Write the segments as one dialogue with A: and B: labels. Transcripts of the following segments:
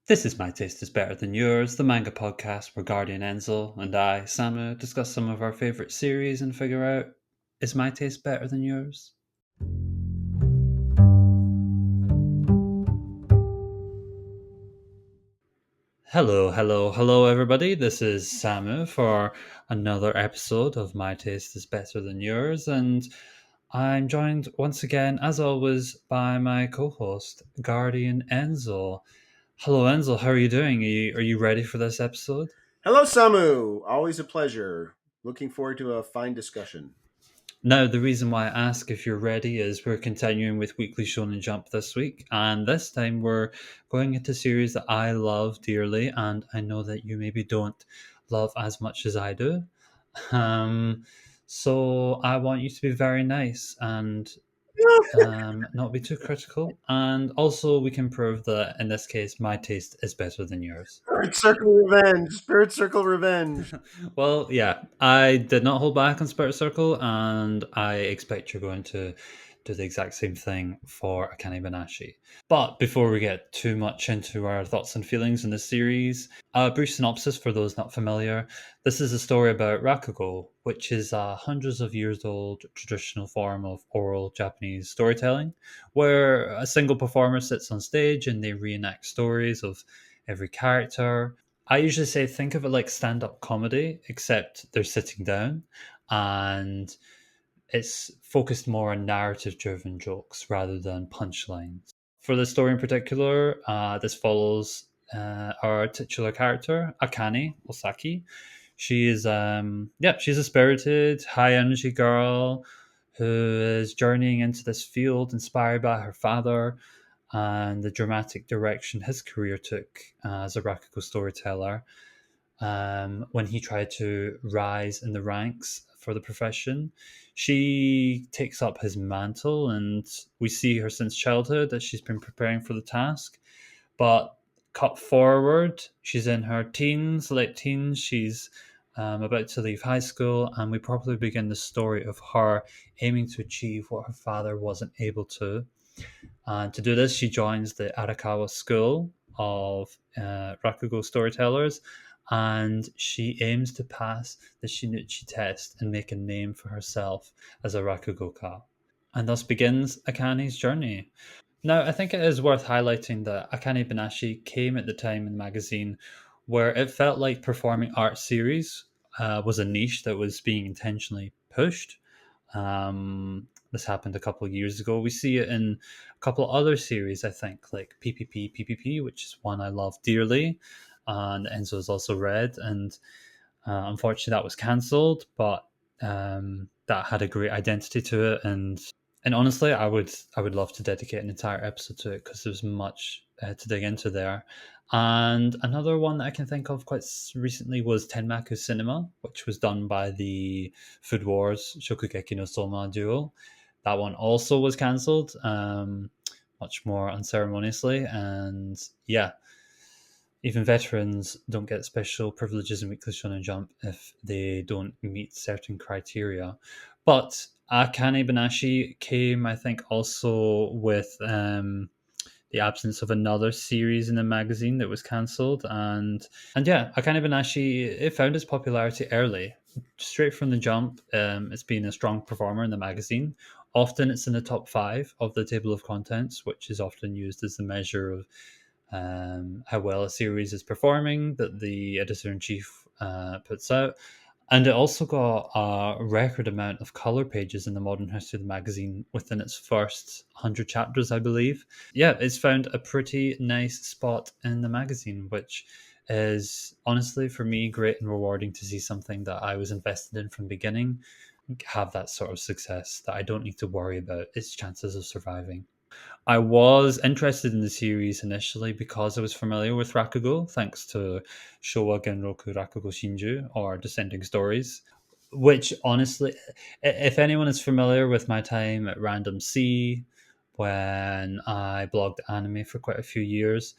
A: This is My Taste is Better Than Yours, the manga podcast where Guardian Enzo and I, Samu, discuss some of our favourite series and figure out, is my taste better than yours? Hello, everybody. This is Samu for another episode of My Taste is Better Than Yours, and I'm joined once again, as always, by my co host, Guardian Enzo. Hello, Enzo. How are you doing? Are you ready for this episode?
B: Hello, Samu. Always a pleasure. Looking forward to a fine discussion.
A: Now, the reason why I ask if you're ready is we're continuing with Weekly Shonen Jump this week, and this time we're going into a series that I love dearly, and I know that you maybe don't love as much as I do. Um, so I want you to be very nice and not be too critical, and also we can prove that in this case my taste is better than yours.
B: Spirit Circle Revenge. Spirit Circle Revenge.
A: Well, yeah, I did not hold back on Spirit Circle, and I expect you're going to do the exact same thing for Akane-banashi. But before we get too much into our thoughts and feelings in this series, a brief synopsis for those not familiar. This is a story about Rakugo, which is a hundreds of years old traditional form of oral Japanese storytelling, where a single performer sits on stage and they reenact stories of every character. I usually say think of it like stand up comedy, except they're sitting down and it's focused more on narrative driven jokes rather than punchlines. For the story in particular, this follows our titular character, Akane Osaki. She is, she's a spirited, high energy girl who is journeying into this field inspired by her father and the dramatic direction his career took as a Rakugo storyteller when he tried to rise in the ranks for the profession. She takes up his mantle, and we see her since childhood that she's been preparing for the task. But cut forward, she's in her teens, late teens. She's about to leave high school, and we properly begin the story of her aiming to achieve what her father wasn't able to. And to do this, she joins the Arakawa School of Rakugo storytellers, and she aims to pass the Shinichi test and make a name for herself as a Rakugoka. And thus begins Akane's journey. Now, I think it is worth highlighting that Akane-banashi came at the time in the magazine where it felt like performing arts series was a niche that was being intentionally pushed. This happened a couple of years ago. We see it in a couple of other series, I think, like PPPPPP, which is one I love dearly, and Enzo has also read. And unfortunately, that was cancelled, but that had a great identity to it. And honestly, I would love to dedicate an entire episode to it because there's much to dig into there. And another one that I can think of quite recently was Tenmaku Cinema, which was done by the Food Wars Shokugeki no Soma duo. That one also was cancelled, much more unceremoniously. And yeah, even veterans don't get special privileges in Weekly Shonen Jump if they don't meet certain criteria. But Akane-banashi came, I think, also with the absence of another series in the magazine that was cancelled, and yeah, Akane-banashi it found its popularity early, straight from the jump. It's been a strong performer in the magazine. Often, it's in the top five of the table of contents, which is often used as the measure of how well a series is performing that the editor in chief puts out. And it also got a record amount of color pages in the modern history of the magazine within its first 100 chapters, I believe. Yeah, it's found a pretty nice spot in the magazine, which is honestly for me great and rewarding to see something that I was invested in from the beginning have that sort of success that I don't need to worry about its chances of surviving. I was interested in the series initially because I was familiar with Rakugo, thanks to Showa Genroku Rakugo Shinju or Descending Stories. Which honestly, if anyone is familiar with my time at Random C, when I blogged anime for quite a few years,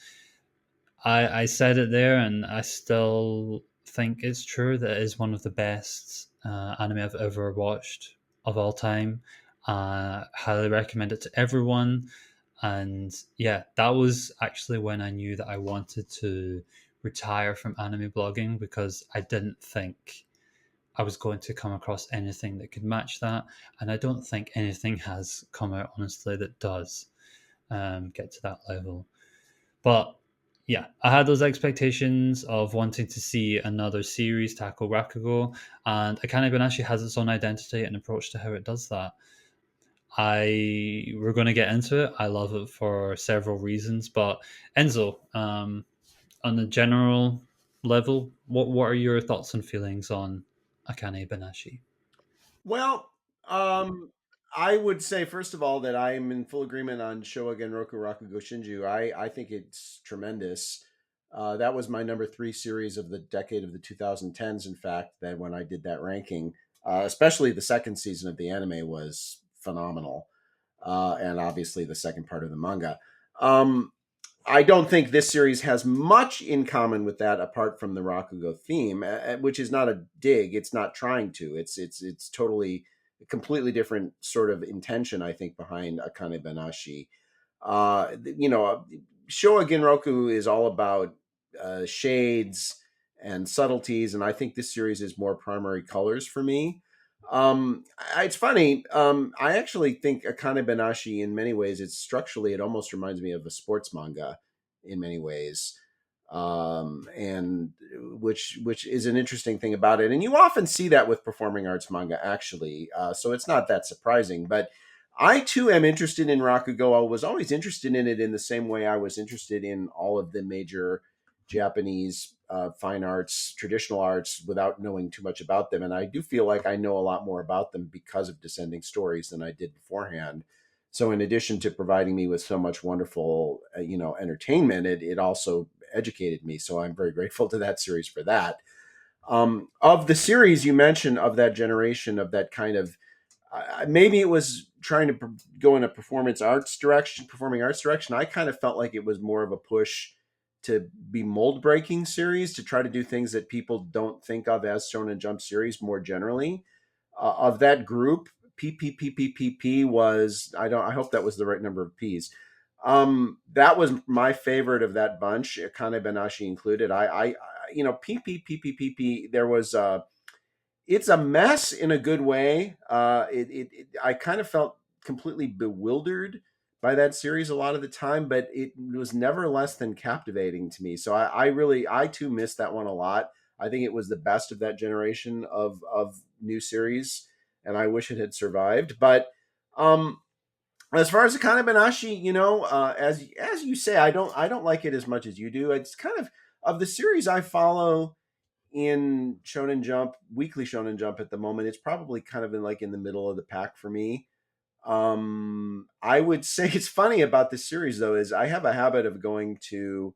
A: I said it there, and I still think it's true that it is one of the best anime I've ever watched of all time. Highly recommend it to everyone. And yeah, that was actually when I knew that I wanted to retire from anime blogging, because I didn't think I was going to come across anything that could match that. And I don't think anything has come out, honestly, that does get to that level. But yeah, I had those expectations of wanting to see another series tackle Rakugo, and Akane-banashi has its own identity and approach to how it does that. We're going to get into it. I love it for several reasons, but Enzo, on the general level, what are your thoughts and feelings on Akane-banashi?
B: Well, um, I would say first of all that I am in full agreement on Showa Roku Rakugo Shinju. I think it's tremendous. That was my number three series of the decade of the 2010s. In fact, that when I did that ranking, especially the second season of the anime was phenomenal, and obviously the second part of the manga. Um, I don't think this series has much in common with that, apart from the Rakugo theme, which is not a dig. It's not trying to. It's totally a completely different sort of intention, I think, behind Akane Banashi. You know, Showa Genroku is all about shades and subtleties, and I think this series is more primary colors for me. It's funny. I actually think Akane Banashi, in many ways, it's structurally, it almost reminds me of a sports manga in many ways, and which is an interesting thing about it. And you often see that with performing arts manga, actually. So it's not that surprising. But I too am interested in Rakugo. I was always interested in it in the same way I was interested in all of the major Japanese fine arts, traditional arts, without knowing too much about them. And I do feel like I know a lot more about them because of Descending Stories than I did beforehand. So, in addition to providing me with so much wonderful, entertainment, it also educated me. So, I'm very grateful to that series for that. Of the series you mentioned, of that generation, of that kind of, maybe it was trying to go in a performing arts direction. I kind of felt like it was more of a push to be mold breaking series, to try to do things that people don't think of as Shonen Jump series more generally. Of that group, PPPPPP was, I hope that was the right number of P's. That was my favorite of that bunch, Akane Banashi included. PPPPPP, there was it's a mess in a good way. I kind of felt completely bewildered by that series a lot of the time, but it was never less than captivating to me. So I too missed that one a lot. I think it was the best of that generation of new series, and I wish it had survived. But um, as far as Akane Banashi, as you say, I don't like it as much as you do. It's kind of the series I follow in Shonen Jump, Weekly Shonen Jump at the moment. It's probably kind of in the middle of the pack for me. I would say it's funny about this series though is I have a habit of going to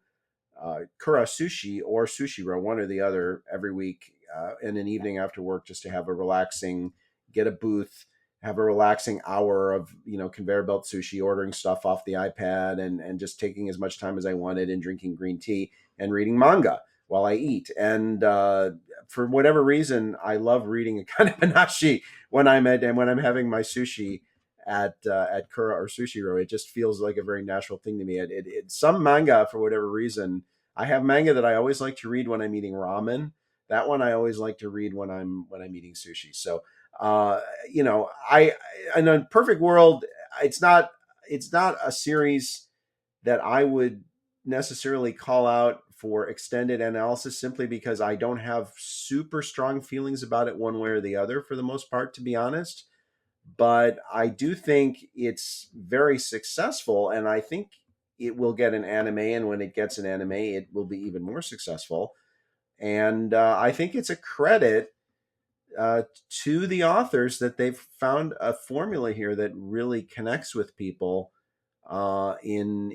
B: Kura Sushi or Sushiro, one or the other, every week in an evening after work, just to have a relaxing, get a booth, have a relaxing hour of conveyor belt sushi, ordering stuff off the iPad, and just taking as much time as I wanted and drinking green tea and reading manga while I eat. And for whatever reason, I love reading Akane-banashi when I'm having my sushi at Kura or Sushiro. It just feels like a very natural thing to me. Some manga, for whatever reason, I have manga that I always like to read when I'm eating ramen. That one I always like to read when I'm eating sushi. So, I in a perfect world, it's not a series that I would necessarily call out for extended analysis, simply because I don't have super strong feelings about it one way or the other for the most part, to be honest. But I do think it's very successful, and I think it will get an anime. And when it gets an anime, it will be even more successful. And I think it's a credit to the authors that they've found a formula here that really connects with people in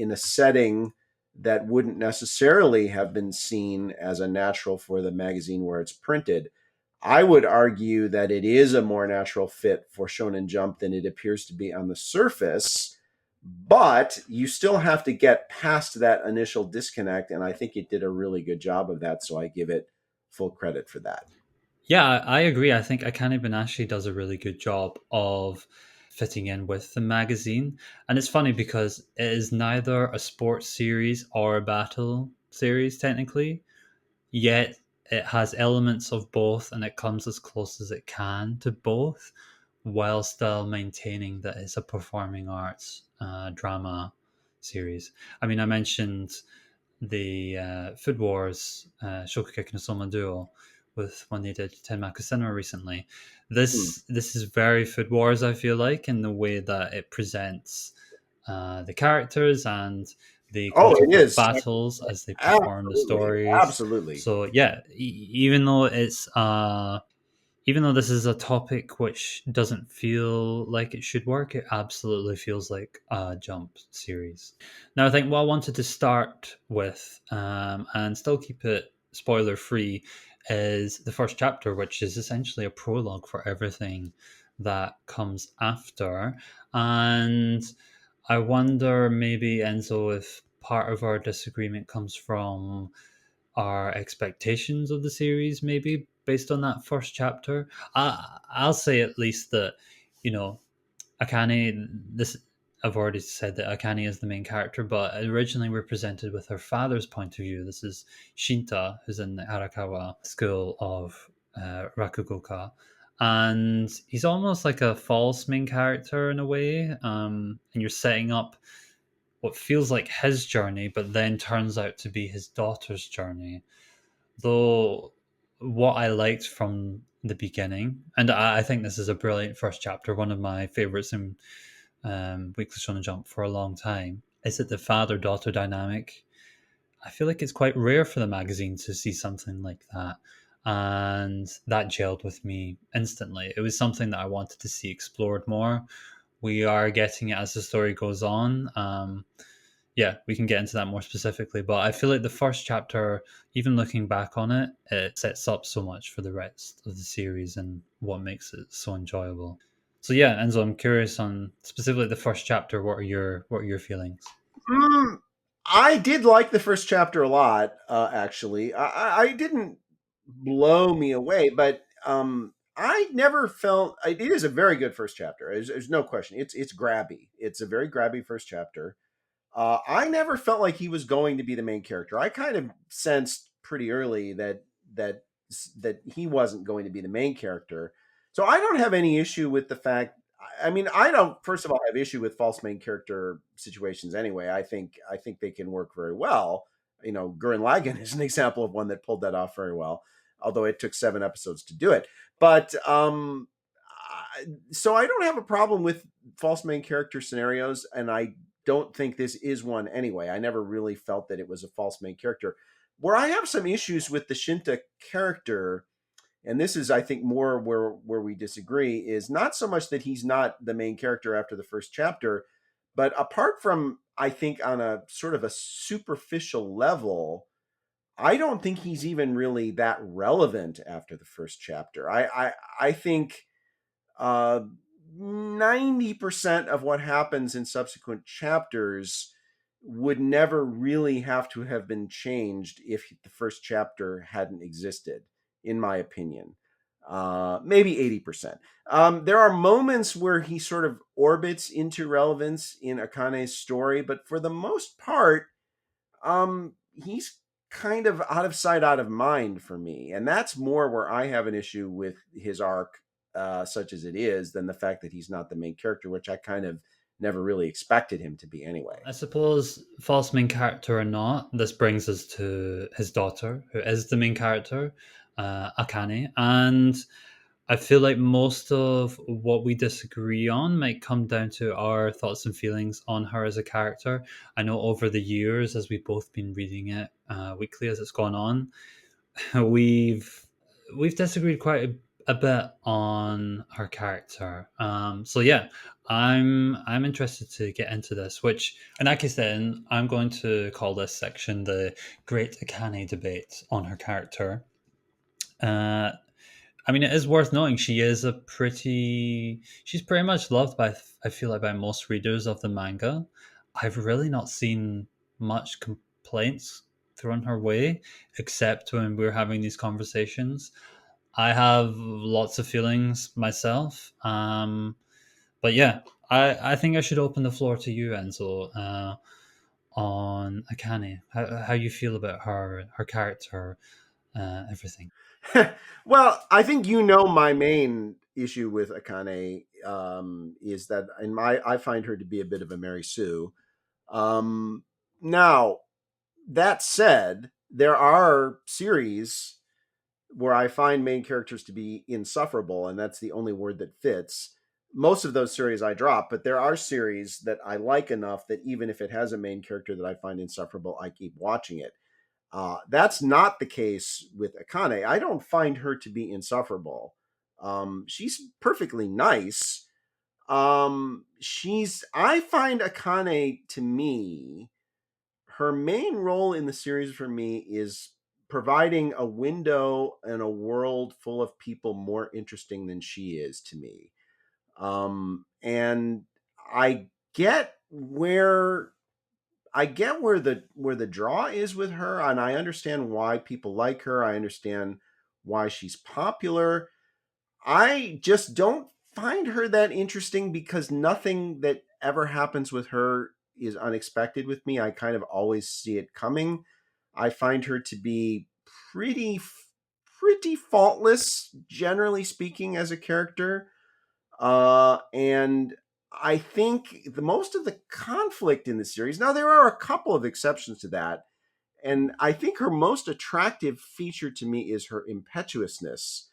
B: a setting that wouldn't necessarily have been seen as a natural for the magazine where it's printed. I would argue that it is a more natural fit for Shonen Jump than it appears to be on the surface, but you still have to get past that initial disconnect, and I think it did a really good job of that, so I give it full credit for that.
A: Yeah, I agree. I think Akane Banashi does a really good job of fitting in with the magazine. And it's funny because it is neither a sports series or a battle series, technically, yet it has elements of both and it comes as close as it can to both while still maintaining that it's a performing arts drama series. I mean, I mentioned the Food Wars Shokugeki no Soma duo with when they did Tenmaku Cinema recently.
B: Hmm.
A: This is very Food Wars, I feel like, in the way that it presents the characters and the
B: Oh,
A: quote
B: it
A: unquote
B: is.
A: battles as they perform the
B: Absolutely.
A: stories.
B: Absolutely.
A: So yeah, even though it's even though this is a topic which doesn't feel like it should work, it absolutely feels like a Jump series. Now, I think what I wanted to start with, and still keep it spoiler free, is the first chapter, which is essentially a prologue for everything that comes after. And I wonder, maybe, Enzo, if part of our disagreement comes from our expectations of the series, maybe based on that first chapter. I'll say at least that, you know, Akane. This I've already said that Akane is the main character, but originally we're presented with her father's point of view. This is Shinta, who's in the Arakawa school of Rakugoka. And he's almost like a false main character in a way. And you're setting up what feels like his journey, but then turns out to be his daughter's journey. Though what I liked from the beginning, and I think this is a brilliant first chapter, one of my favorites in Weekly Shonen Jump for a long time, is that the father daughter dynamic. I feel like it's quite rare for the magazine to see something like that. And that gelled with me instantly. It was something that I wanted to see explored more. We are getting it as the story goes on. Yeah, we can get into that more specifically. But I feel like the first chapter, even looking back on it, it sets up so much for the rest of the series and what makes it so enjoyable. So yeah, Enzo, I'm curious on specifically the first chapter. What are your feelings?
B: Mm, I did like the first chapter a lot, actually. I didn't blow me away, but I never felt it is a very good first chapter. There's no question. It's grabby. It's a very grabby first chapter. I never felt like he was going to be the main character. I kind of sensed pretty early that that he wasn't going to be the main character. So I don't have any issue with the fact. I mean, I don't. First of all, have issue with false main character situations anyway. I think they can work very well. You know, Gurren Lagann is an example of one that pulled that off very well, although it took 7 episodes to do it. But so I don't have a problem with false main character scenarios, and I don't think this is one anyway. I never really felt that it was a false main character. Where I have some issues with the Shinta character, and this is, I think, more where we disagree, is not so much that he's not the main character after the first chapter, but apart from, I think, on a sort of a superficial level, I don't think he's even really that relevant after the first chapter. I think 90% of what happens in subsequent chapters would never really have to have been changed if the first chapter hadn't existed, in my opinion. Maybe 80%. There are moments where he sort of orbits into relevance in Akane's story, but for the most part, he's kind of out of sight, out of mind for me. And that's more where I have an issue with his arc, such as it is, than the fact that he's not the main character, which I kind of never really expected him to be anyway.
A: I suppose, false main character or not, this brings us to his daughter, who is the main character, Akane. And I feel like most of what we disagree on might come down to our thoughts and feelings on her as a character. I know over the years, as we've both been reading it weekly as it's gone on, we've we've disagreed quite a bit on her character. So yeah, I'm interested to get into this. Which in that case, then I'm going to call this section the Great Akane debate on her character. Uh, I mean, it is worth knowing she's pretty much loved by, I feel like, by most readers of the manga. I've really not seen much complaints thrown her way, except when we're having these conversations. I have lots of feelings myself. But yeah, I think I should open the floor to you, Enzo, on Akane. How you feel about her character, everything.
B: Well, I think you know my main issue with Akane is that I find her to be a bit of a Mary Sue. Now that said, there are series where I find main characters to be insufferable, and that's the only word that fits. Most of those series I drop, but there are series that I like enough that even if it has a main character that I find insufferable, I keep watching it. That's not the case with Akane. I don't find her to be insufferable. She's perfectly nice. I find Akane to me, her main role in the series for me is providing a window and a world full of people more interesting than she is to me. And I get where where the draw is with her, and I understand why people like her. I understand why she's popular. I just don't find her that interesting because nothing that ever happens with her is unexpected with me. I kind of always see it coming. I find her to be pretty pretty faultless, generally speaking, as a character. And I think the most of the conflict in the series. Now there are a couple of exceptions to that, and I think her most attractive feature to me is her impetuousness.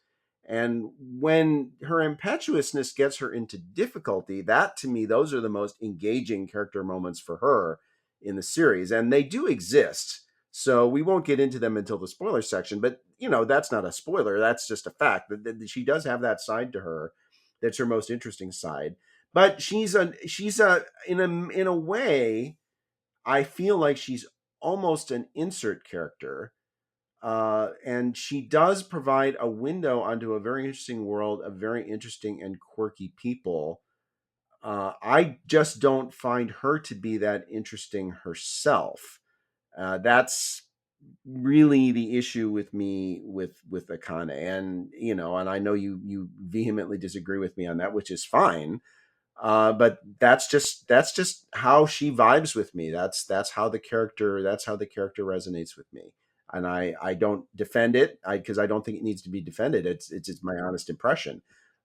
B: And when her impetuousness gets her into difficulty, that to me, those are the most engaging character moments for her in the series. And they do exist. So we won't get into them until the spoiler section. But, that's not a spoiler. That's just a fact that she does have that side to her. That's her most interesting side. But in a way, I feel like she's almost an insert character. And she does provide a window onto a very interesting world of very interesting and quirky people. I just don't find her to be that interesting herself. That's really the issue with me with Akane, and I know you vehemently disagree with me on that, which is fine. But that's just how she vibes with me. That's how the character resonates with me, and I don't defend it because I don't think it needs to be defended. It's just my honest impression.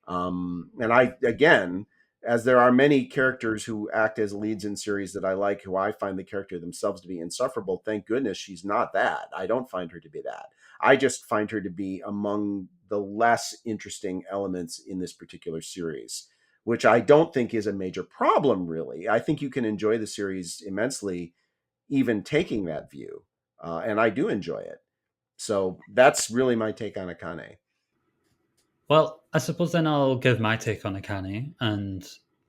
B: And I again, as there are many characters who act as leads in series that I like, who I find the character themselves to be insufferable. Thank goodness she's not that. I don't find her to be that. I just find her to be among the less interesting elements in this particular series, which I don't think is a major problem, really. I think you can enjoy the series immensely, even taking that view. And I do enjoy it. So that's really my take on Akane.
A: Well, I suppose then I'll give my take on Akane and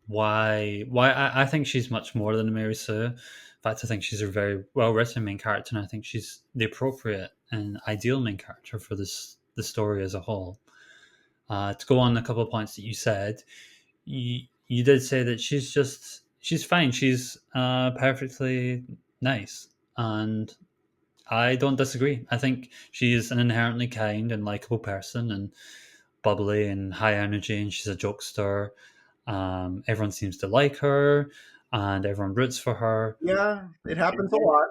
A: why I think she's much more than a Mary Sue. In fact, I think she's a very well written main character, and I think she's the appropriate and ideal main character for the story as a whole. To go on a couple of points that you said, you did say that she's fine. She's perfectly nice, and I don't disagree. I think she's an inherently kind and likable person, and bubbly and high energy, and she's a jokester. Everyone seems to like her, and everyone roots for her.
B: Yeah, it happens a lot.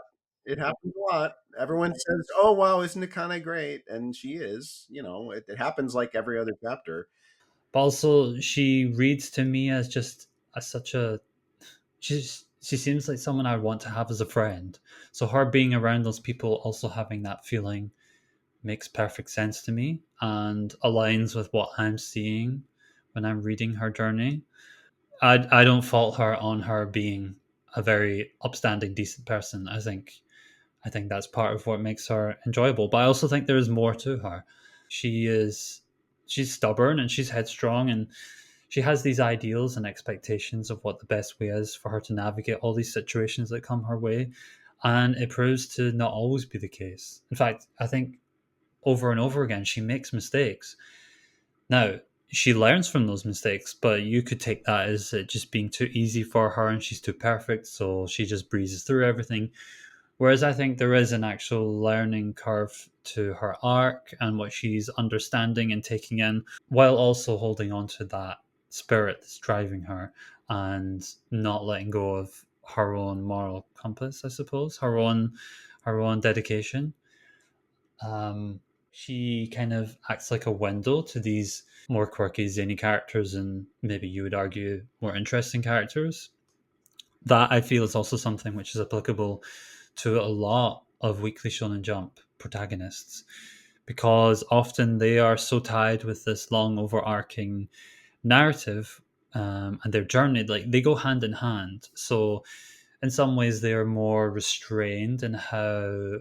B: It happens a lot. Everyone says, "Oh wow, isn't Akane great?" And she is. It happens like every other chapter.
A: But also, she reads to me as just such a she seems like someone I want to have as a friend. So her being around those people, also having that feeling, makes perfect sense to me and aligns with what I'm seeing when I'm reading her journey. I don't fault her on her being a very upstanding, decent person. I think that's part of what makes her enjoyable. But I also think there is more to her. She is she's stubborn and she's headstrong, and she has these ideals and expectations of what the best way is for her to navigate all these situations that come her way. And it proves to not always be the case. In fact, I think over and over again she makes mistakes. Now, she learns from those mistakes, but you could take that as it just being too easy for her and she's too perfect, so she just breezes through everything. Whereas I think there is an actual learning curve to her arc and what she's understanding and taking in, while also holding on to that spirit that's driving her, and not letting go of her own moral compass, I suppose, her own dedication. Um, she kind of acts like a window to these more quirky, zany characters, and maybe you would argue more interesting characters. That I feel is also something which is applicable to a lot of Weekly Shonen Jump protagonists, because often they are so tied with this long overarching narrative, and their journey, like they go hand in hand. So in some ways they are more restrained in how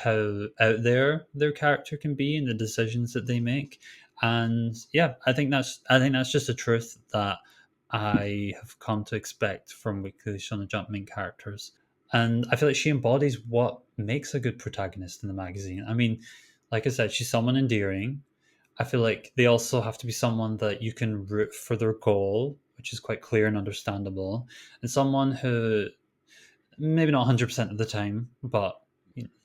A: out there their character can be and the decisions that they make. And yeah, I think that's just a truth that I have come to expect from Weekly Shonen Jump main characters. And I feel like she embodies what makes a good protagonist in the magazine. I mean, like I said, she's someone endearing. I feel like they also have to be someone that you can root for their goal, which is quite clear and understandable, and someone who, maybe not 100% of the time, but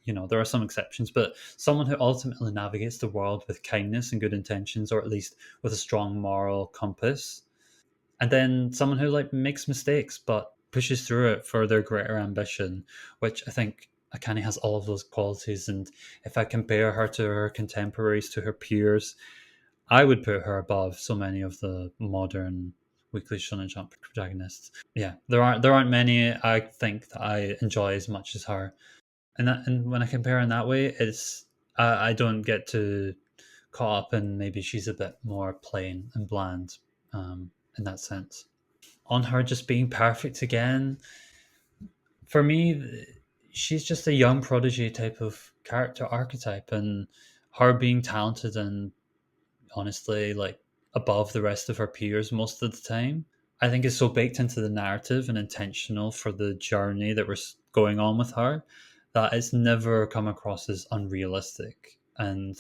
A: you know, there are some exceptions, but someone who ultimately navigates the world with kindness and good intentions, or at least with a strong moral compass. And then someone who like makes mistakes but pushes through it for their greater ambition, which I think Akane has all of those qualities. And if I compare her to her contemporaries, to her peers, I would put her above so many of the modern Weekly Shonen Jump protagonists. Yeah, there aren't many I think that I enjoy as much as her. And when I compare in that way, it's I don't get to caught up in maybe she's a bit more plain and bland, in that sense. On her just being perfect again, for me, she's just a young prodigy type of character archetype, and her being talented and honestly like above the rest of her peers most of the time, I think is so baked into the narrative and intentional for the journey that we're going on with her, that it's never come across as unrealistic. And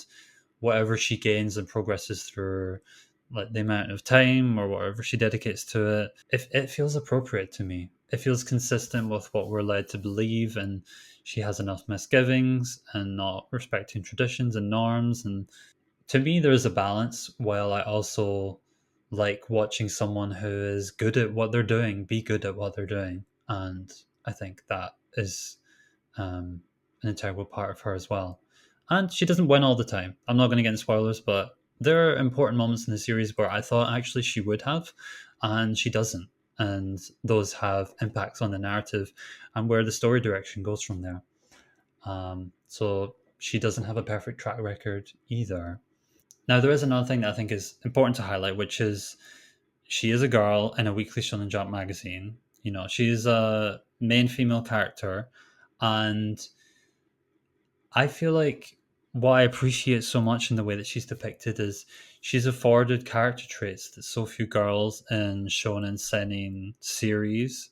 A: whatever she gains and progresses through, like the amount of time or whatever she dedicates to it, if it feels appropriate to me, it feels consistent with what we're led to believe, and she has enough misgivings and not respecting traditions and norms. And to me there is a balance, while I also like watching someone who is good at what they're doing be good at what they're doing. And I think that is an integral part of her as well. And she doesn't win all the time. I'm not going to get into spoilers, but there are important moments in the series where I thought actually she would have, and she doesn't. And those have impacts on the narrative and where the story direction goes from there. So she doesn't have a perfect track record either. Now, there is another thing that I think is important to highlight, which is she is a girl in a Weekly Shonen Jump magazine. You know, she's a main female character, and I feel like what I appreciate so much in the way that she's depicted is she's afforded character traits that so few girls in shonen seinen series,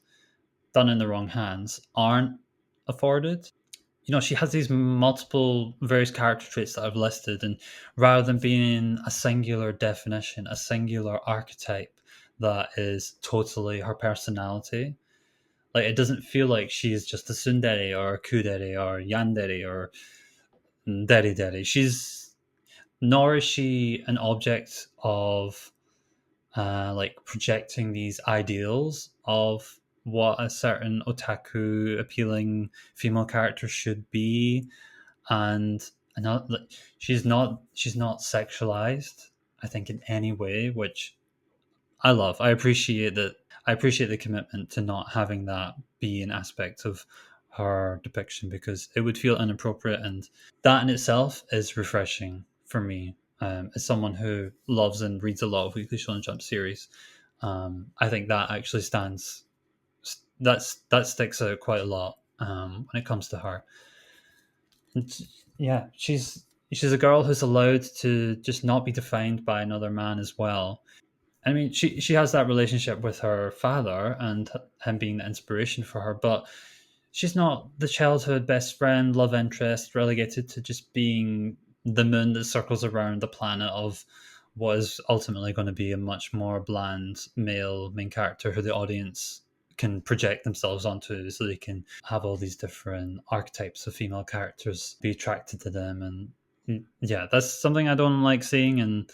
A: done in the wrong hands, aren't afforded. You know, she has these multiple various character traits that I've listed, and rather than being a singular definition, a singular archetype that is totally her personality, like it doesn't feel like she's just a tsundere or a kudere or yandere or deri deri. She's Nor is she an object of like projecting these ideals of what a certain otaku appealing female character should be. And not like she's not sexualized, I think, in any way, which I love. I appreciate that. I appreciate the commitment to not having that be an aspect of her depiction, because it would feel inappropriate, and that in itself is refreshing for me, as someone who loves and reads a lot of Weekly Shonen Jump series. I think that actually that sticks out quite a lot, when it comes to her. And yeah, she's a girl who's allowed to just not be defined by another man as well. I mean, she has that relationship with her father and him being the inspiration for her, but she's not the childhood best friend, love interest, relegated to just being the moon that circles around the planet of what is ultimately going to be a much more bland male main character who the audience can project themselves onto, so they can have all these different archetypes of female characters be attracted to them. And yeah, that's something I don't like seeing. And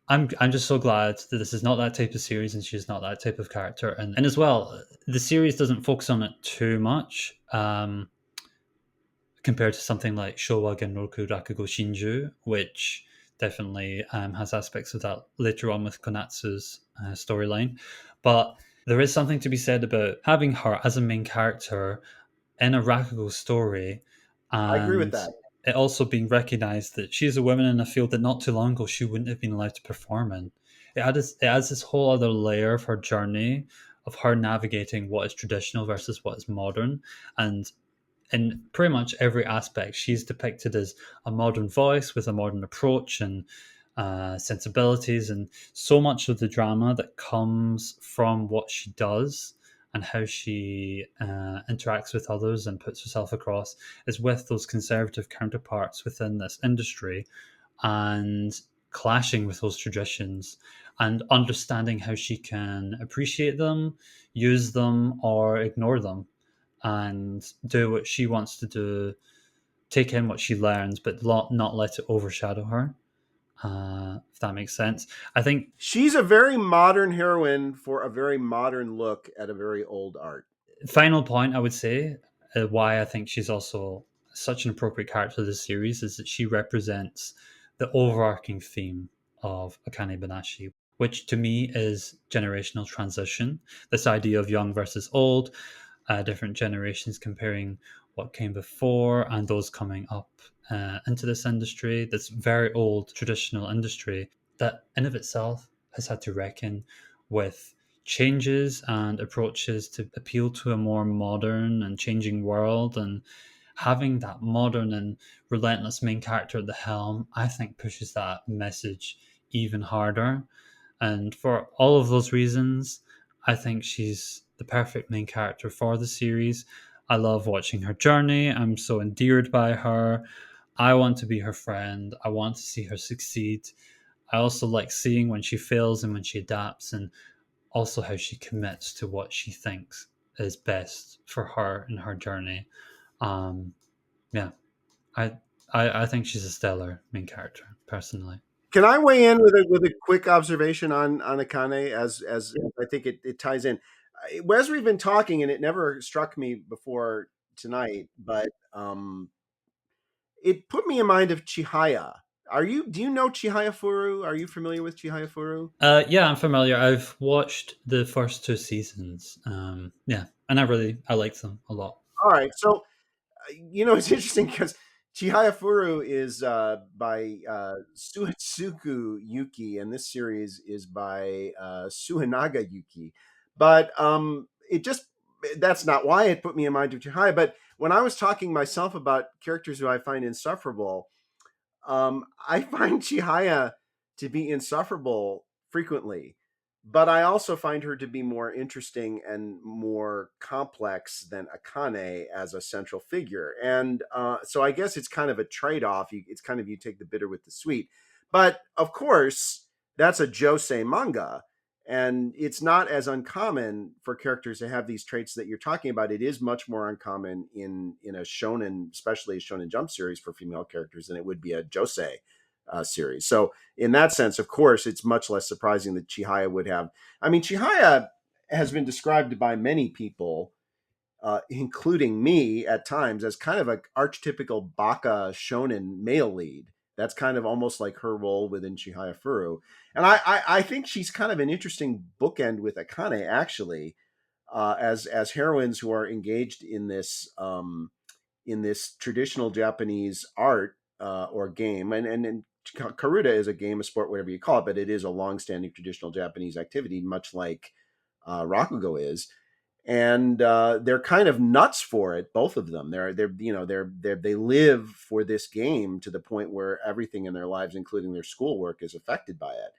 A: I'm just so glad that this is not that type of series and she's not that type of character. And as well, the series doesn't focus on it too much. Compared to something like Showa Genroku Rakugo Shinju, which definitely has aspects of that later on with Konatsu's storyline. But there is something to be said about having her as a main character in a Rakugo story,
B: I agree with
A: and
B: that.
A: it also being recognized that she's a woman in a field that not too long ago she wouldn't have been allowed to perform in. It adds this whole other layer of her journey of her navigating what is traditional versus what is modern, and in pretty much every aspect, she's depicted as a modern voice with a modern approach and sensibilities, and so much of the drama that comes from what she does and how she interacts with others and puts herself across is with those conservative counterparts within this industry and clashing with those traditions and understanding how she can appreciate them, use them, or ignore them and do what she wants to do, take in what she learns, but not let it overshadow her. If that makes sense. I think
B: She's a very modern heroine for a very modern look at a very old art.
A: final point I would say why I think she's also such an appropriate character to this series is that she represents the overarching theme of Akane-banashi, which to me is generational transition. This idea of young versus old, different generations comparing what came before and those coming up into this industry, this very old traditional industry that in of itself has had to reckon with changes and approaches to appeal to a more modern and changing world. And having that modern and relentless main character at the helm, I think pushes that message even harder. And for all of those reasons, I think she's the perfect main character for the series. I love watching her journey. I'm so endeared by her. I want to be her friend. I want to see her succeed. I also like seeing when she fails and when she adapts, and also how she commits to what she thinks is best for her in her journey. Um, yeah, I, I think she's a stellar main character personally.
B: Can I weigh in with a quick observation on Akane as I think it ties in? As we've been talking, and it never struck me before tonight, but it put me in mind of Chihaya. Do you know Chihayafuru? Are you familiar with Chihayafuru?
A: Yeah, I'm familiar. I've watched the first two seasons. Yeah, and I liked them a lot.
B: All right, so it's interesting because Chihayafuru is by Suetsuku Yuki, and this series is by Suenaga Yuki. But it just that's not why it put me in mind of Chihaya. But when I was talking myself about characters who I find insufferable, I find Chihaya to be insufferable frequently, but I also find her to be more interesting and more complex than Akane as a central figure. And so I guess it's kind of a trade off. It's kind of you take the bitter with the sweet. But of course, that's a josei manga. And it's not as uncommon for characters to have these traits that you're talking about. It is much more uncommon in a shonen, especially a shonen jump series for female characters, than it would be a josei series. So in that sense, of course, it's much less surprising that Chihaya would have. I mean, Chihaya has been described by many people, including me at times, as kind of an archetypical baka shonen male lead. That's kind of almost like her role within Chihayafuru. And I think she's kind of an interesting bookend with Akane, actually, as heroines who are engaged in this traditional Japanese art or game, and Karuta is a game, a sport, whatever you call it, but it is a long-standing traditional Japanese activity, much like Rakugo is, and they're kind of nuts for it. Both of them, they live for this game to the point where everything in their lives, including their schoolwork, is affected by it.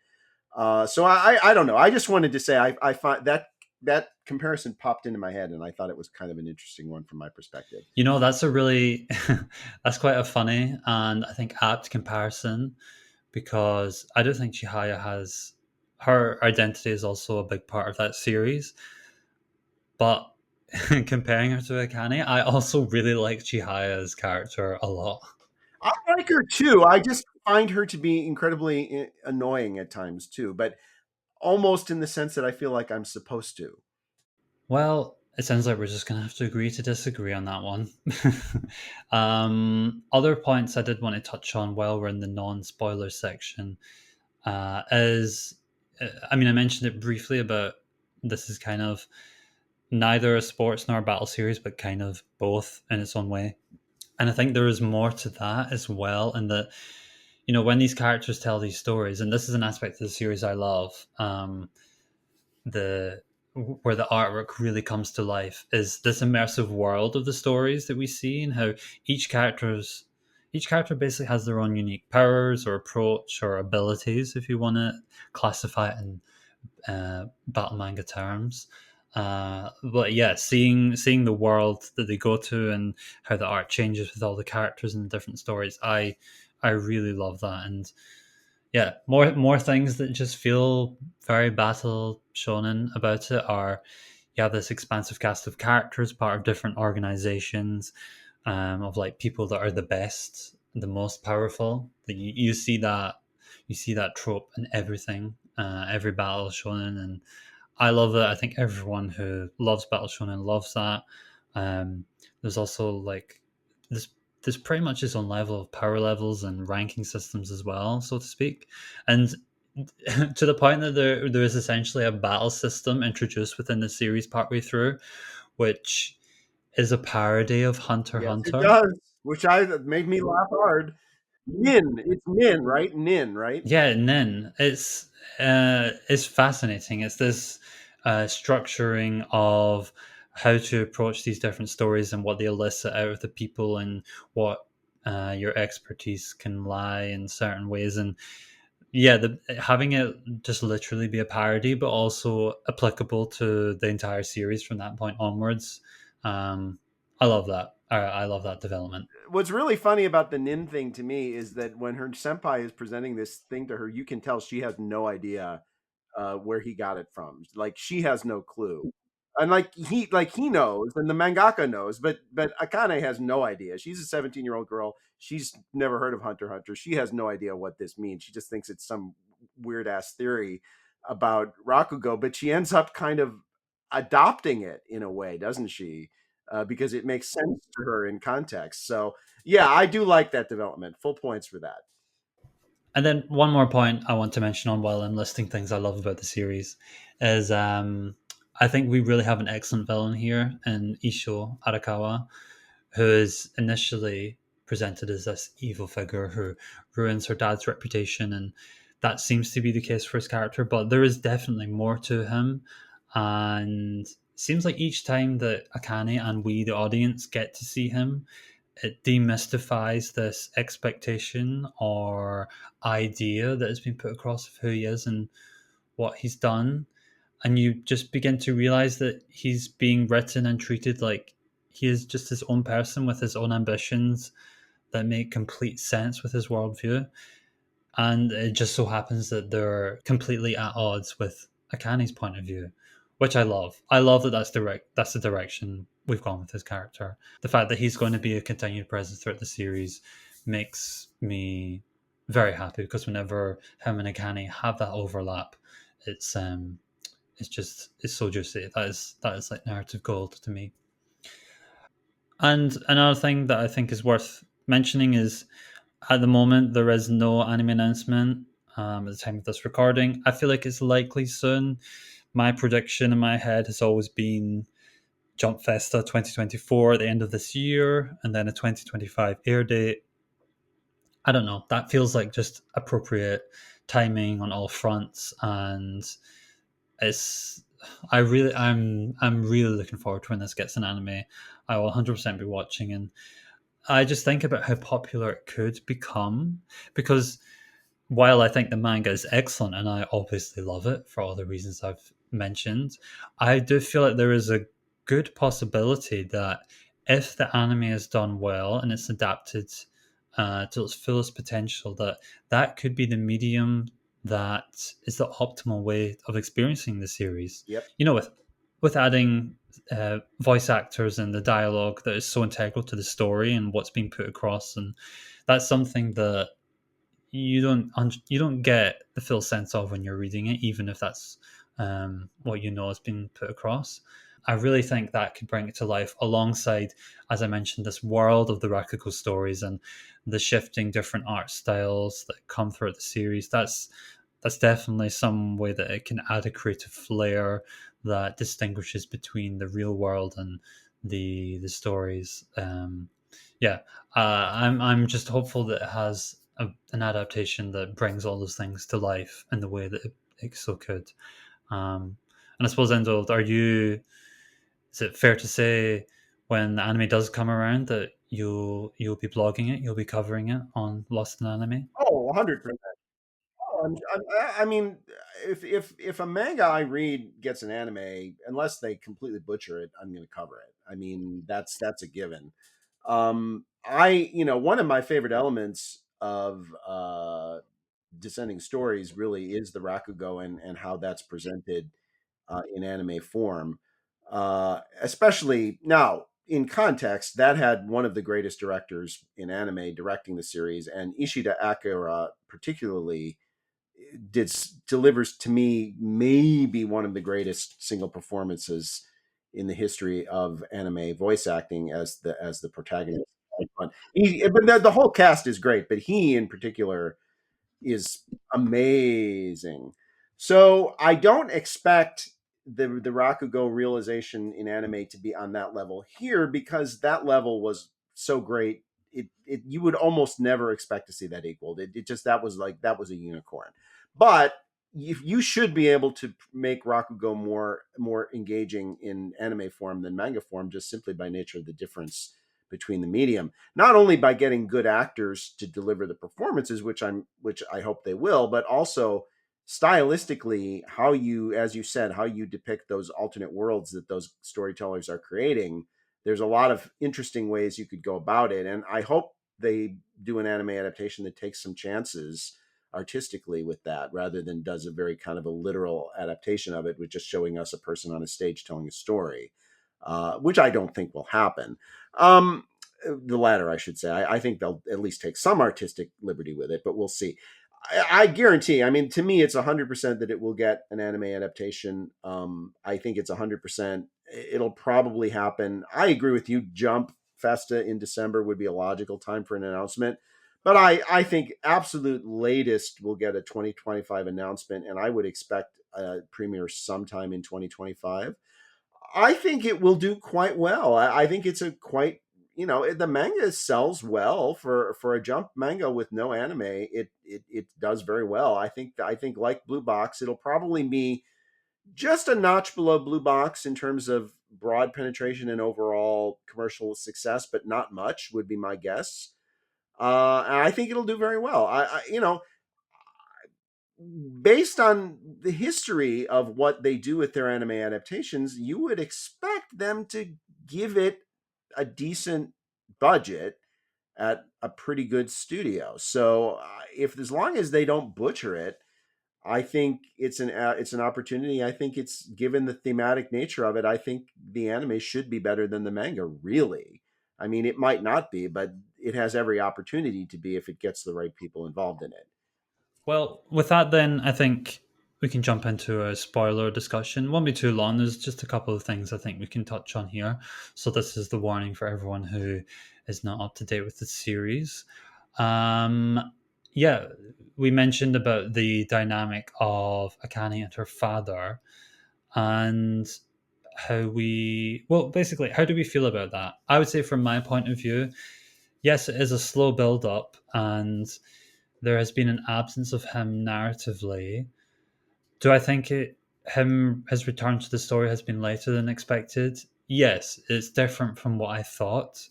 B: So I don't know. I just wanted to say I find that comparison popped into my head, and I thought it was kind of an interesting one from my perspective.
A: That's a really that's quite a funny and I think apt comparison because I do think Chihaya has her identity is also a big part of that series. But comparing her to Akane, I also really like Chihaya's character a lot.
B: I like her too. I just find her to be incredibly annoying at times too, but almost in the sense that I feel like I'm supposed to.
A: Well, it sounds like we're just going to have to agree to disagree on that one. Other points I did want to touch on while we're in the non-spoiler section is, I mean, I mentioned it briefly about this is kind of neither a sports nor a battle series, but kind of both in its own way. And I think there is more to that as well, in that, you know, when these characters tell these stories, and this is an aspect of the series I love, the where the artwork really comes to life is this immersive world of the stories that we see, and how each character basically has their own unique powers or approach or abilities, if you want to classify it in battle manga terms. But yeah, seeing the world that they go to and how the art changes with all the characters and the different stories, I really love that. And yeah, more things that just feel very battle shonen about it are you have this expansive cast of characters, part of different organizations, of like people that are the best, the most powerful. That you see that trope in everything, every battle shonen, and I love it. I think everyone who loves battle shonen loves that. Um, there's also like this. There's pretty much its own level of power levels and ranking systems as well, so to speak, and to the point that there is essentially a battle system introduced within the series partway through, which is a parody of Hunter x
B: Yes, it
A: Hunter.
B: does, which I made me laugh hard. Nin, it's Nin, right? Nin, right?
A: Yeah, Nin. It's fascinating. It's this structuring of how to approach these different stories and what they elicit out of the people, and what your expertise can lie in certain ways. And yeah, having it just literally be a parody, but also applicable to the entire series from that point onwards. I love that. I love that development.
B: What's really funny about the Nin thing to me is that when her senpai is presenting this thing to her, you can tell she has no idea where he got it from. Like she has no clue, and like he knows, and the mangaka knows, but Akane has no idea. She's a 17-year-old girl. She's never heard of Hunter x Hunter. She has no idea what this means. She just thinks it's some weird ass theory about Rakugo, but she ends up kind of adopting it in a way, doesn't she? Because it makes sense to her in context. So yeah, I do like that development. Full points for that.
A: And then one more point I want to mention on while I'm listing things I love about the series is I think we really have an excellent villain here in Issho Arakawa, who is initially presented as this evil figure who ruins her dad's reputation, and that seems to be the case for his character. But there is definitely more to him, and it seems like each time that Akane and we, the audience, get to see him, it demystifies this expectation or idea that has been put across of who he is and what he's done. And you just begin to realize that he's being written and treated like he is just his own person with his own ambitions that make complete sense with his worldview. And it just so happens that they're completely at odds with Akane's point of view, which I love. I love that that's the direction we've gone with his character. The fact that he's going to be a continued presence throughout the series makes me very happy, because whenever him and Akane have that overlap, it's it's so juicy. That is like narrative gold to me. And another thing that I think is worth mentioning is, at the moment, there is no anime announcement at the time of this recording. I feel like it's likely soon. My prediction in my head has always been Jump Festa 2024 at the end of this year, and then a 2025 air date. I don't know. That feels like just appropriate timing on all fronts, and it's. I'm really looking forward to when this gets an anime. I will 100% be watching, and I just think about how popular it could become, because while I think the manga is excellent and I obviously love it for all the reasons I've mentioned, I do feel like there is a good possibility that if the anime is done well and it's adapted to its fullest potential, that could be the medium that is the optimal way of experiencing the series.
B: Yep.
A: You know, with with adding voice actors and the dialogue that is so integral to the story and what's being put across, and that's something that you don't get the full sense of when you're reading it, even if that's what you know has been put across. I really think that could bring it to life alongside, as I mentioned, this world of the Rakugo stories and the shifting different art styles that come throughout the series. That's definitely some way that it can add a creative flair that distinguishes between the real world and the stories. Yeah, I'm just hopeful that it has an adaptation that brings all those things to life in the way that it so could. And I suppose, Enzo, are you? Is it fair to say when the anime does come around that you'll be blogging it, you'll be covering it on Lost in Anime?
B: Oh, 100%. Oh, I mean, if a manga I read gets an anime, unless they completely butcher it, I'm going to cover it. I mean, that's a given. One of my favorite elements of Descending Stories really is the Rakugo and how that's presented in anime form. Especially now, in context, that had one of the greatest directors in anime directing the series, and Ishida Akira particularly delivers to me maybe one of the greatest single performances in the history of anime voice acting as the protagonist. But the whole cast is great, but he in particular is amazing. So I don't expect the Rakugo realization in anime to be on that level here because that level was so great. You would almost never expect to see that equaled. It just that was a unicorn. But you should be able to make Rakugo more engaging in anime form than manga form just simply by nature of the difference between the medium, not only by getting good actors to deliver the performances, which I hope they will, but also stylistically how you, as you said, how you depict those alternate worlds that those storytellers are creating. There's a lot of interesting ways you could go about it, and I hope they do an anime adaptation that takes some chances artistically with that rather than does a very kind of a literal adaptation of it with just showing us a person on a stage telling a story, which I don't think will happen. um, the latter, I should say. I think they'll at least take some artistic liberty with it, but we'll see. I guarantee. I mean, to me, it's 100% that it will get an anime adaptation. I think it's 100%. It'll probably happen. I agree with you. Jump Festa in December would be a logical time for an announcement. But I think absolute latest we'll get a 2025 announcement, and I would expect a premiere sometime in 2025. I think it will do quite well. I think it's a quite, the manga sells well for a Jump manga with no anime. It does very well. I think like Blue Box, it'll probably be just a notch below Blue Box in terms of broad penetration and overall commercial success, but not much would be my guess. And I think it'll do very well. Based on the history of what they do with their anime adaptations, you would expect them to give it a decent budget at a pretty good studio. So, if as long as they don't butcher it, I think it's an opportunity. I think it's given the thematic nature of it. I think the anime should be better than the manga. Really, I mean, it might not be, but it has every opportunity to be if it gets the right people involved in it.
A: Well, with that, then I think we can jump into a spoiler discussion. Won't be too long. There's just a couple of things I think we can touch on here. So this is the warning for everyone who is not up to date with the series. Um, yeah, we mentioned about the dynamic of Akane and her father, and basically, how do we feel about that? I would say, from my point of view, yes, it is a slow build up, and there has been an absence of him narratively. Do I think his return to the story has been later than expected? Yes, it's different from what I thought.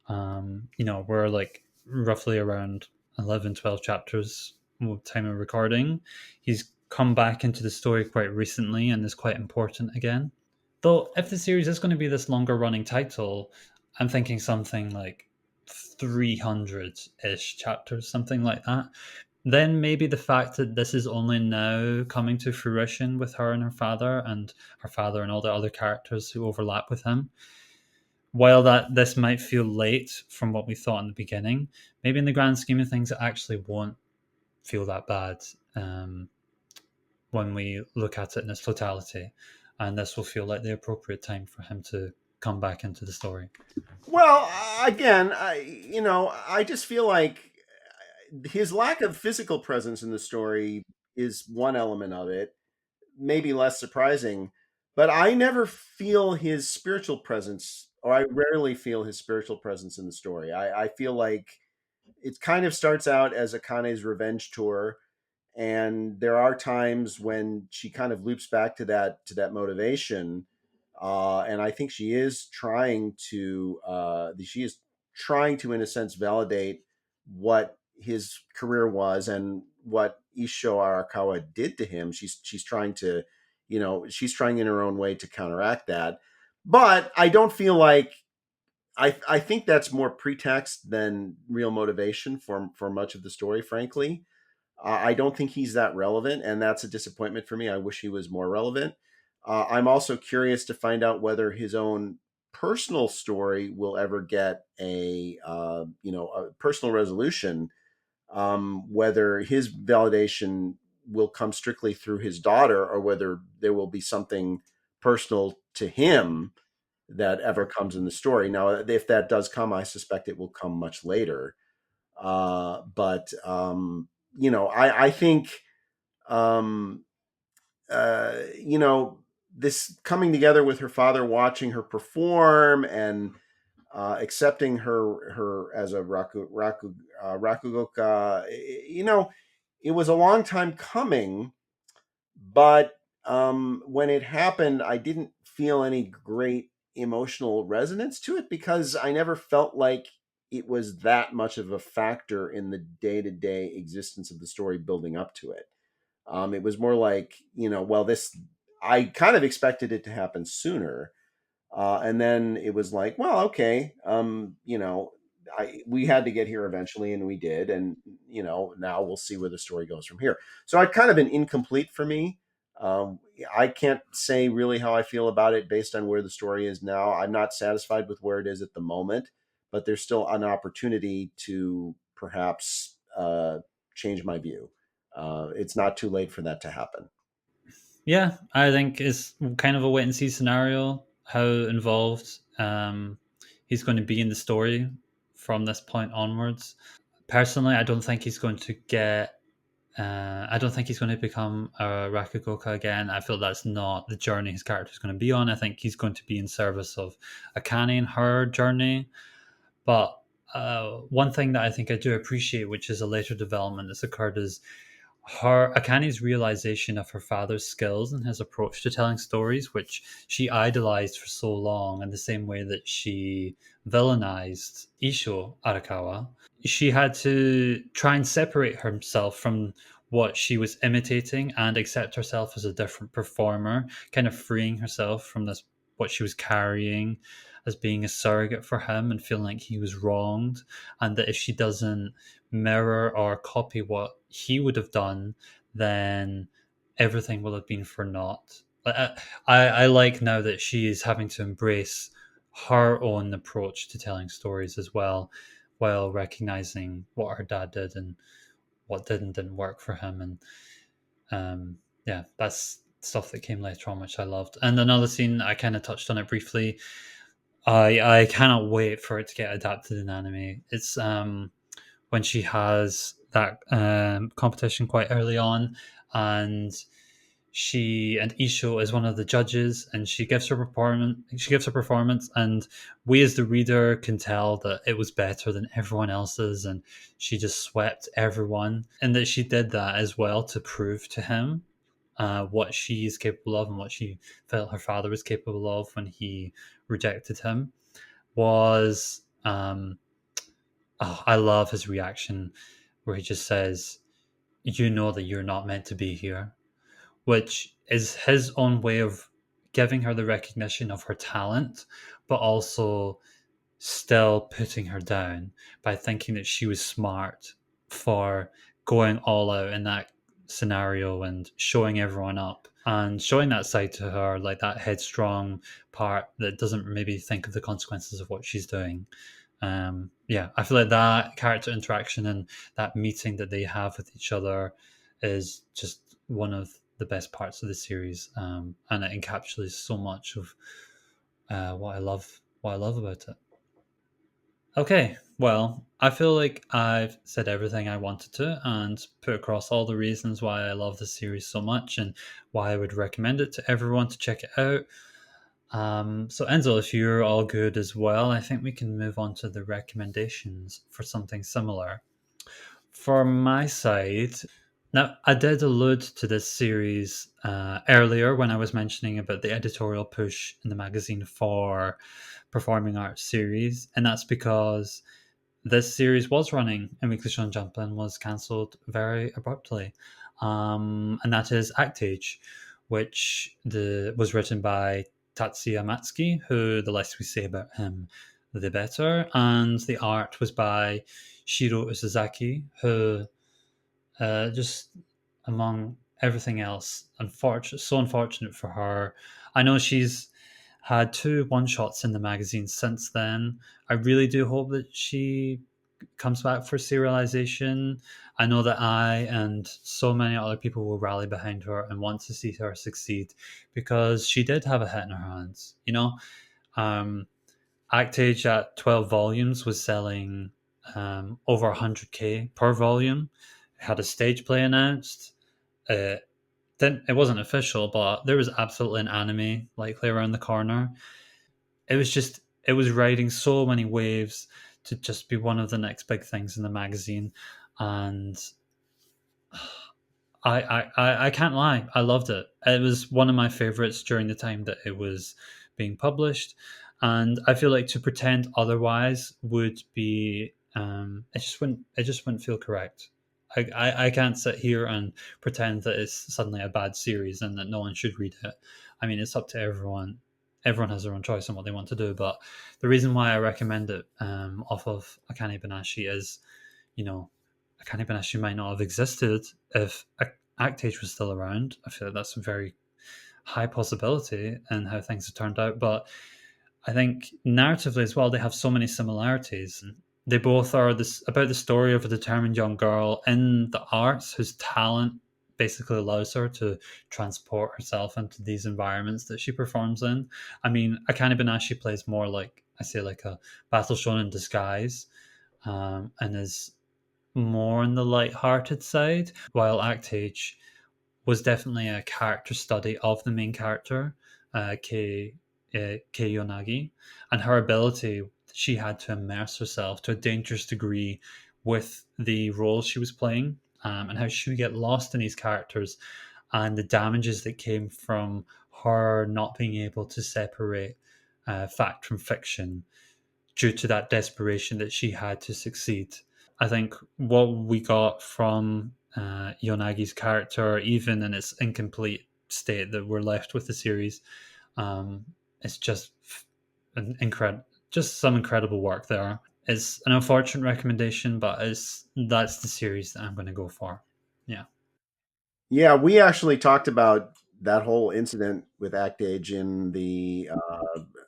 A: We're like roughly around 11, 12 chapters time of recording. He's come back into the story quite recently and is quite important again. Though, if the series is going to be this longer running title, I'm thinking something like 300 ish chapters, something like that. then maybe the fact that this is only now coming to fruition with her and her father and all the other characters who overlap with him, while that this might feel late from what we thought in the beginning, maybe in the grand scheme of things, it actually won't feel that bad when we look at it in its totality. And this will feel like the appropriate time for him to come back into the story.
B: Well, again, I just feel like his lack of physical presence in the story is one element of it, maybe less surprising, but I never feel his spiritual presence, or I rarely feel his spiritual presence in the story. I feel like it kind of starts out as Akane's revenge tour, and there are times when she kind of loops back to that motivation, and I think she is trying to, in a sense, validate what his career was and what Issho Arakawa did to him. She's trying to, she's trying in her own way to counteract that, but I don't feel like I think that's more pretext than real motivation for much of the story, frankly. I don't think he's that relevant, and that's a disappointment for me. I wish he was more relevant. I'm also curious to find out whether his own personal story will ever get a personal resolution. Whether his validation will come strictly through his daughter, or whether there will be something personal to him that ever comes in the story. Now, if that does come, I suspect it will come much later. But I think um, you know, this coming together with her father, watching her perform, and accepting her as a rakugoka. It was a long time coming, but when it happened, I didn't feel any great emotional resonance to it, because I never felt like it was that much of a factor in the day to day existence of the story building up to it. It was more like, well, this, I kind of expected it to happen sooner. And then it was like, well, okay, we had to get here eventually, and we did, and now we'll see where the story goes from here. So it kind of been incomplete for me. I can't say really how I feel about it based on where the story is now. I'm not satisfied with where it is at the moment, but there's still an opportunity to perhaps change my view. It's not too late for that to happen.
A: Yeah, I think it's kind of a wait and see scenario how involved he's going to be in the story from this point onwards. Personally, I don't think he's going to get. I don't think he's going to become a Rakugoka again. I feel that's not the journey his character is going to be on. I think he's going to be in service of Akane and her journey. But one thing that I think I do appreciate, which is a later development that's occurred, is her Akane's realization of her father's skills and his approach to telling stories, which she idolized for so long, in the same way that she villainized Issho Arakawa. She had to try and separate herself from what she was imitating and accept herself as a different performer, kind of freeing herself from this what she was carrying as being a surrogate for him and feeling like he was wronged, and that if she doesn't mirror or copy what he would have done, then everything will have been for naught. I like now that she is having to embrace her own approach to telling stories as well, while recognizing what her dad did and what didn't work for him. And yeah, that's stuff that came later on, which I loved. And another scene, I kind of touched on it briefly. I cannot wait for it to get adapted in anime. It's when she has that competition quite early on, and she and Issho is one of the judges, and she gives her performance. She gives her performance, and we as the reader can tell that it was better than everyone else's, and she just swept everyone, and that she did that as well to prove to him what she is capable of and what she felt her father was capable of when he rejected him. Was oh, I love his reaction where he just says, "You know that you're not meant to be here," which is his own way of giving her the recognition of her talent, but also still putting her down by thinking that she was smart for going all out in that scenario and showing everyone up and showing that side to her, like that headstrong part that doesn't maybe think of the consequences of what she's doing. Yeah, I feel like that character interaction and that meeting that they have with each other is just one of the best parts of the series, and it encapsulates so much of what I love. What I love about it. Okay, well, I feel like I've said everything I wanted to and put across all the reasons why I love this series so much and why I would recommend it to everyone to check it out. So, Enzo, if you're all good as well, I think we can move on to the recommendations for something similar. For my side, now I did allude to this series earlier when I was mentioning about the editorial push in the magazine for performing arts series, and that's because this series was running in Weekly Shonen Jump and was cancelled very abruptly. And that is Actage, which was written by Tatsuya Matsuki, who the less we say about him, the better. And the art was by Shiro Usazaki, who just among everything else, so unfortunate for her. I know she's had two one shots in the magazine since then. I really do hope that she comes back for serialization. I know that I and so many other people will rally behind her and want to see her succeed because she did have a hit in her hands. Um, Actage at 12 volumes was selling over 100K per volume. It had a stage play announced. It it wasn't official, but there was absolutely an anime likely around the corner. It was riding so many waves to just be one of the next big things in the magazine, and I can't lie, I loved it. It was one of my favorites during the time that it was being published, and I feel like to pretend otherwise would be it just wouldn't feel correct. I can't sit here and pretend that it's suddenly a bad series and that no one should read it. I mean, it's up to everyone. Everyone has their own choice on what they want to do, but the reason why I recommend it off of Akane-banashi is, you know, Akane-banashi might not have existed if Actage was still around. I feel like that's a very high possibility in how things have turned out. But I think narratively as well, they have so many similarities. They both are this about the story of a determined young girl in the arts whose talent basically allows her to transport herself into these environments that she performs in. I mean, Akane Banashi plays more like I say like a battle shonen disguise, and is more on the light-hearted side, while Actage was definitely a character study of the main character, Kei Yonagi, and her ability she had to immerse herself to a dangerous degree with the role she was playing, and how she would get lost in these characters and the damages that came from her not being able to separate fact from fiction due to that desperation that she had to succeed. I think what we got from Yonagi's character, even in its incomplete state that we're left with the series, it's just an just some incredible work there. It's an unfortunate recommendation, but that's the series that I'm going to go for. Yeah.
B: Yeah, we actually talked about that whole incident with Actage in the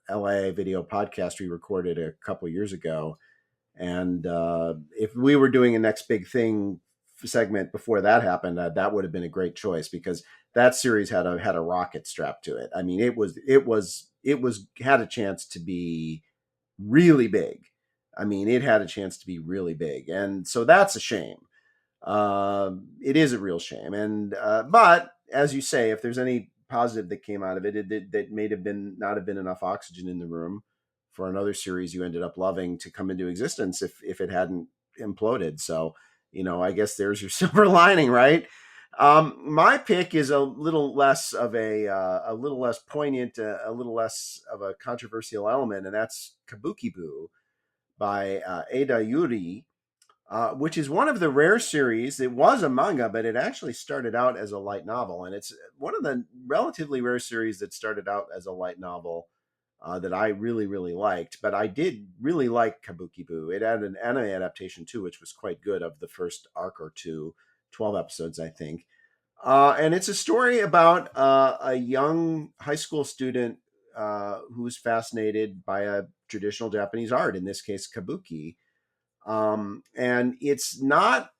B: LA video podcast we recorded a couple years ago. And if we were doing a next big thing segment before that happened, that would have been a great choice because that series had a rocket strapped to it. I mean, it was had a chance to be really big. I mean, it had a chance to be really big, and so that's a shame. It is a real shame, and but as you say, if there's any positive that came out of it, that may have been not have been enough oxygen in the room for another series you ended up loving to come into existence if it hadn't imploded. So I guess there's your silver lining, right? My pick is a little less of a little less poignant, a little less of a controversial element, and that's Kabukibu by Ada Yuuri, which is one of the rare series. It was a manga, but it actually started out as a light novel, and it's one of the relatively rare series that started out as a light novel. that I really, really liked. But I did really like Kabukibu. It had an anime adaptation too, which was quite good, of the first arc or two, 12 episodes, I think. And it's a story about a young high school student who's fascinated by a traditional Japanese art, in this case, kabuki. And it's not,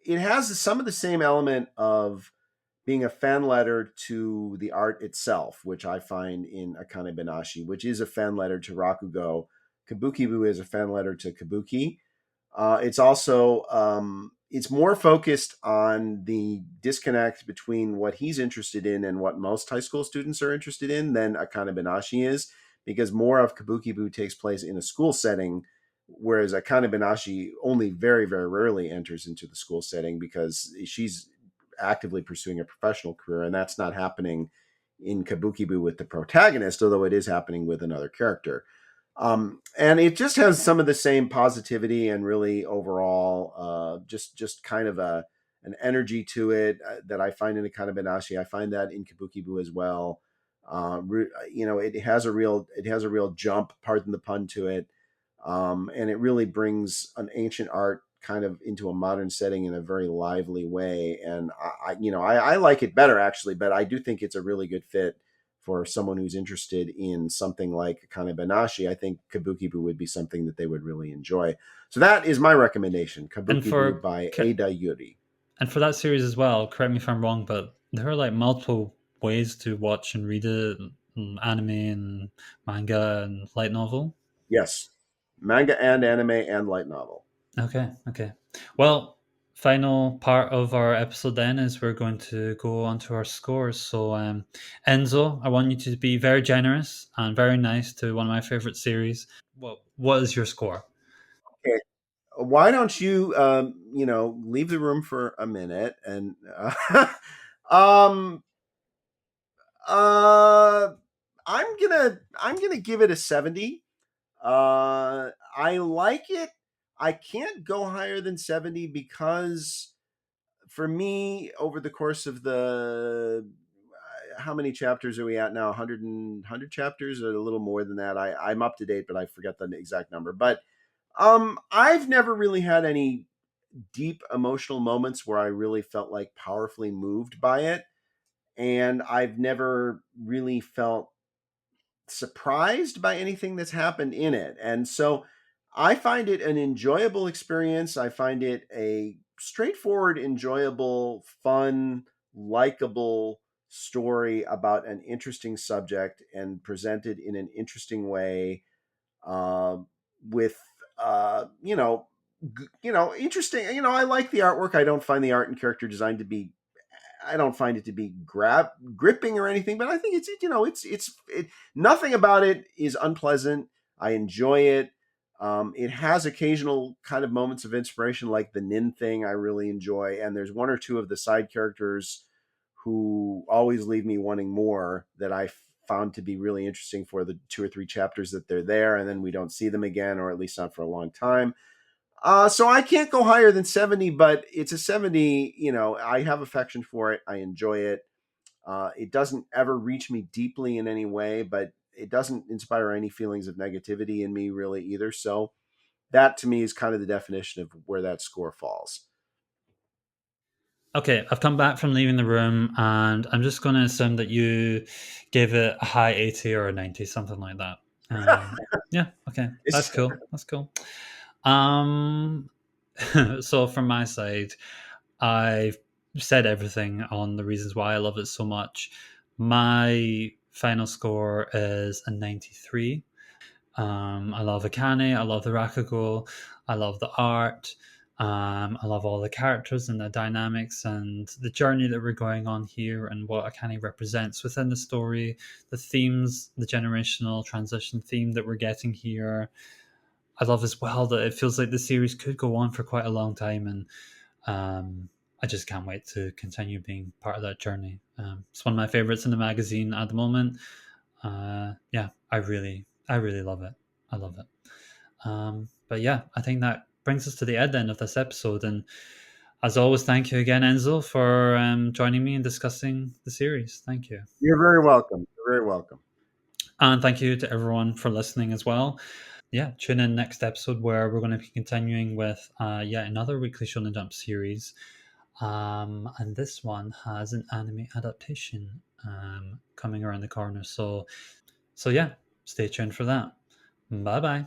B: it has some of the same element of being a fan letter to the art itself, which I find in Akane-banashi, which is a fan letter to Rakugo. Kabukibu is a fan letter to Kabuki. It's also it's more focused on the disconnect between what he's interested in and what most high school students are interested in than Akane-banashi is, because more of Kabukibu takes place in a school setting, whereas Akane-banashi only very, very rarely enters into the school setting because she's actively pursuing a professional career, and that's not happening in Kabukibu with the protagonist, although it is happening with another character. And it just has some of the same positivity and really overall, just kind of an energy to it that I find in Akane-banashi. I find that in Kabukibu as well. It has a real jump, pardon the pun, to it, and it really brings an ancient art kind of into a modern setting in a very lively way. And I like it better actually, but I do think it's a really good fit for someone who's interested in something like Akane-banashi. I think Kabukibu would be something that they would really enjoy. So that is my recommendation,
A: And
B: Kabukibu
A: for
B: by Ada Yuuri.
A: and for that series as well, correct me if I'm wrong, but there are like multiple ways to watch and read it: anime and manga and light novel.
B: Yes, manga and anime and light novel.
A: Okay, okay. Well, final part of our episode then is we're going to go on to our scores. So, Enzo, I want you to be very generous and very nice to one of my favorite series. What is your score?
B: Okay, why don't you leave the room for a minute and um uh I'm gonna give it a 70. I like it. I can't go higher than 70 because for me, over the course of the how many chapters are we at now? 100 chapters, or a little more than that. I'm up to date, but I forget the exact number. But I've never really had any deep emotional moments where I really felt like powerfully moved by it, and I've never really felt surprised by anything that's happened in it. And so I find it an enjoyable experience. I find it a straightforward, enjoyable, fun, likable story about an interesting subject and presented in an interesting way, uh, with interesting. I like the artwork. I don't find the art and character design to be, I don't find it to be gripping or anything, but I think nothing about it is unpleasant. I enjoy it. It has occasional kind of moments of inspiration, like the Nin thing. I really enjoy, and there's one or two of the side characters who always leave me wanting more, that I found to be really interesting for the two or three chapters that they're there, and then we don't see them again, or at least not for a long time. So I can't go higher than 70, but it's a 70. I have affection for it. I enjoy it. It doesn't ever reach me deeply in any way, but it doesn't inspire any feelings of negativity in me really either. So that to me is kind of the definition of where that score falls.
A: Okay, I've come back from leaving the room, and I'm just going to assume that you gave it a high 80 or a 90, something like that. Yeah, okay, that's
B: It's
A: cool. That's cool. Um, so from my side, I've said everything on the reasons why I love it so much. My final score is a 93. I love Akane. I love the Rakugo. I love the art. I love all the characters and the dynamics and the journey that we're going on here and what Akane represents within the story, the themes, the generational transition theme that we're getting here. I love as well that it feels like the series could go on for quite a long time, and I just can't wait to continue being part of that journey. It's one of my favorites in the magazine at the moment. Yeah, I really love it. I love it. But yeah, I think that brings us to the end then of this episode, and As always, thank you again, Enzo, for joining me and discussing the series. Thank you.
B: You're very welcome. You're very welcome.
A: And thank you to everyone for listening as well. Yeah, tune in next episode where we're going to be continuing with yet another Weekly Shonen Jump series. And this one has an anime adaptation coming around the corner. So yeah, stay tuned for that. Bye bye.